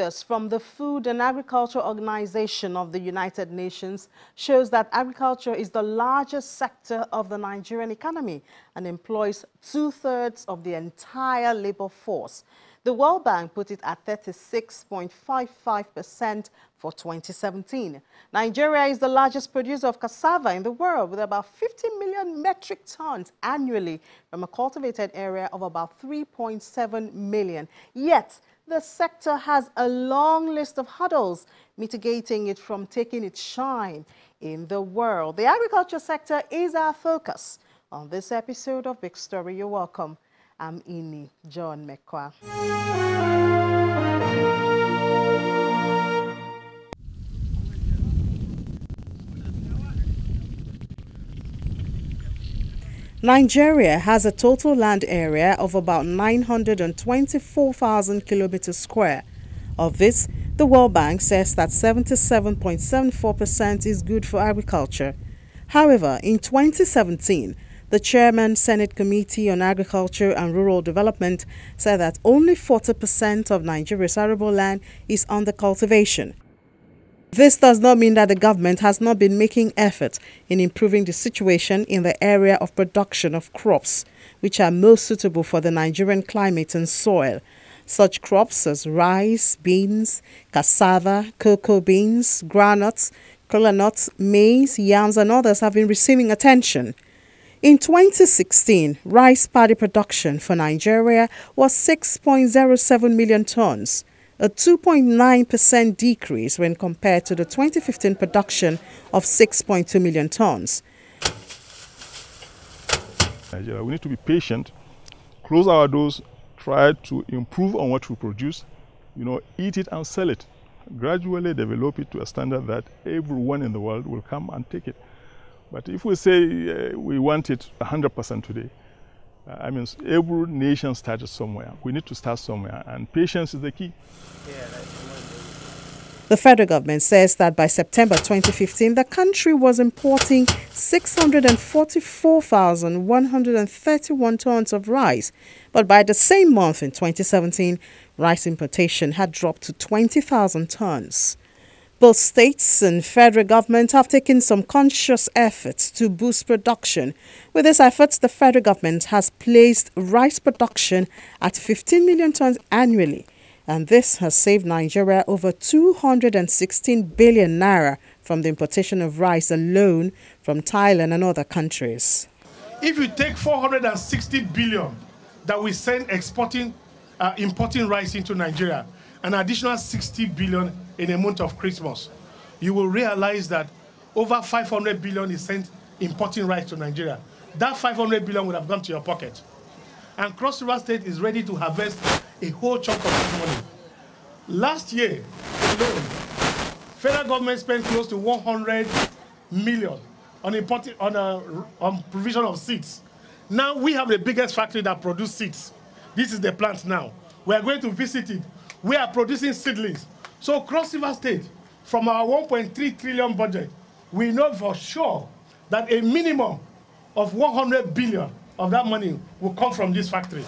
figures from the Food and Agriculture Organization of the United Nations shows that agriculture is the largest sector of the Nigerian economy and employs 2/3 of the entire labor force. The World Bank put it at 36.55% for 2017. Nigeria is the largest producer of cassava in the world, with about 50 million metric tons annually from a cultivated area of about 3.7 million. Yet, the sector has a long list of hurdles, mitigating it from taking its shine in the world. The agriculture sector is our focus on this episode of Big Story. You're welcome. I'm Ini John Mekwa. Nigeria has a total land area of about 924,000 kilometers square. Of this, the World Bank says that 77.74% is good for agriculture. However, in 2017, the Chairman, Senate Committee on Agriculture and Rural Development said that only 40% of Nigeria's arable land is under cultivation. This does not mean that the government has not been making efforts in improving the situation in the area of production of crops, which are most suitable for the Nigerian climate and soil. Such crops as rice, beans, cassava, cocoa beans, groundnuts, kola nuts, maize, yams, and others have been receiving attention. In 2016, rice paddy production for Nigeria was 6.07 million tons, a 2.9% decrease when compared to the 2015 production of 6.2 million tons. Nigeria, we need to be patient, close our doors, try to improve on what we produce, eat it and sell it. Gradually develop it to a standard that everyone in the world will come and take it. But if we say we want it 100% today, every nation started somewhere. We need to start somewhere, and patience is the key. The federal government says that by September 2015, the country was importing 644,131 tons of rice. But by the same month in 2017, rice importation had dropped to 20,000 tons. Both states and federal government have taken some conscious efforts to boost production. With these efforts, the federal government has placed rice production at 15 million tons annually. And this has saved Nigeria over 216 billion naira from the importation of rice alone from Thailand and other countries. If you take 460 billion that we send importing rice into Nigeria, an additional 60 billion in a month of Christmas, you will realize that over 500 billion is sent importing rice to Nigeria. That 500 billion would have gone to your pocket. And Cross River State is ready to harvest a whole chunk of this money. Last year alone, federal government spent close to 100 million on provision of seeds. Now we have the biggest factory that produces seeds. This is the plant now. We are going to visit it. We are producing seedlings. So Cross River State, from our 1.3 trillion budget, we know for sure that a minimum of 100 billion of that money will come from this factory.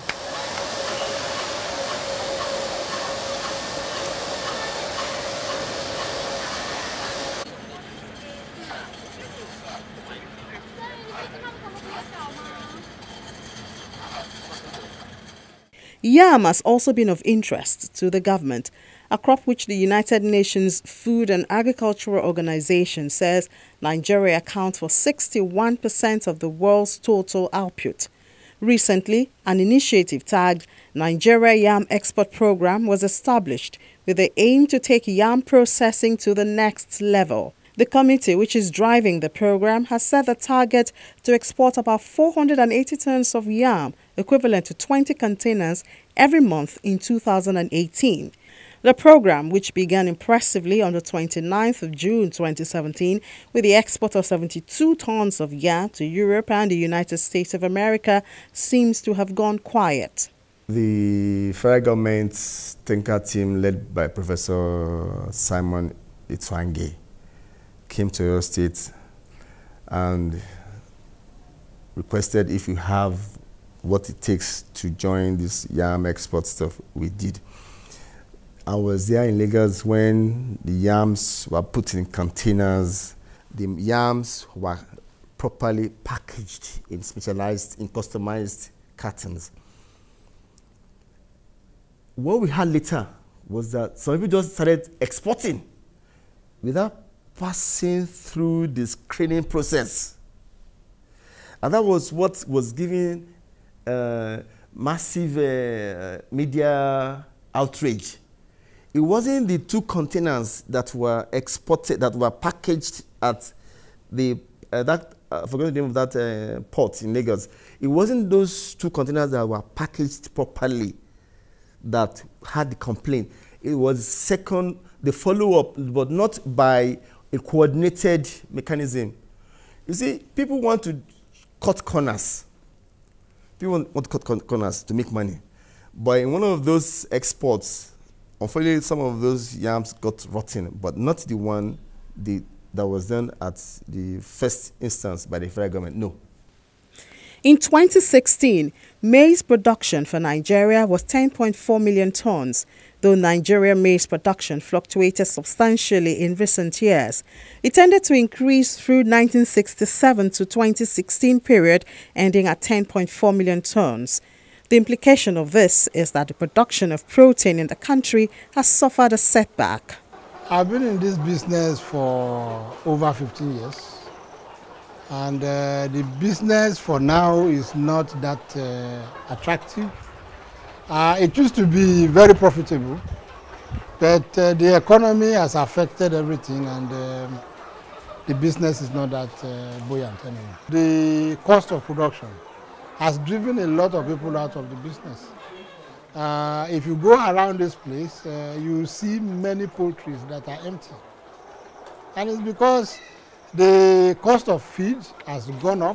Yam has also been of interest to the government, a crop which the United Nations Food and Agricultural Organization says Nigeria accounts for 61% of the world's total output. Recently, an initiative tagged Nigeria Yam Export Program was established with the aim to take yam processing to the next level. The committee, which is driving the program, has set the target to export about 480 tons of yam, equivalent to 20 containers, every month in 2018. The program, which began impressively on the 29th of June 2017 with the export of 72 tons of yam to Europe and the United States of America, seems to have gone quiet. The federal government's thinker team, led by Professor Simon Itwange, came to your state and requested if you have what it takes to join this yam export stuff. We did. I was there in Lagos when the yams were put in containers. The yams were properly packaged in specialized, in customized cartons. What we had later was that some people just started exporting without passing through the screening process. And that was what was giving massive media outrage. It wasn't the 2 containers that were exported, that were packaged at the, I forgot the name of that port in Lagos. It wasn't those 2 containers that were packaged properly that had the complaint. It was second, the follow-up, but not by a coordinated mechanism. You see, people want to cut corners. People want to cut corners to make money. But in one of those exports, unfortunately, some of those yams got rotten, but not the one that was done at the first instance by the federal government, no. In 2016, maize production for Nigeria was 10.4 million tons, though Nigerian maize production fluctuated substantially in recent years. It tended to increase through 1967 to 2016 period, ending at 10.4 million tons. The implication of this is that the production of protein in the country has suffered a setback. I've been in this business for over 15 years. And the business for now is not that attractive. It used to be very profitable, but the economy has affected everything, and the business is not that buoyant anymore. The cost of production has driven a lot of people out of the business. If you go around this place, you see many poultries that are empty. And it's because the cost of feed has gone up.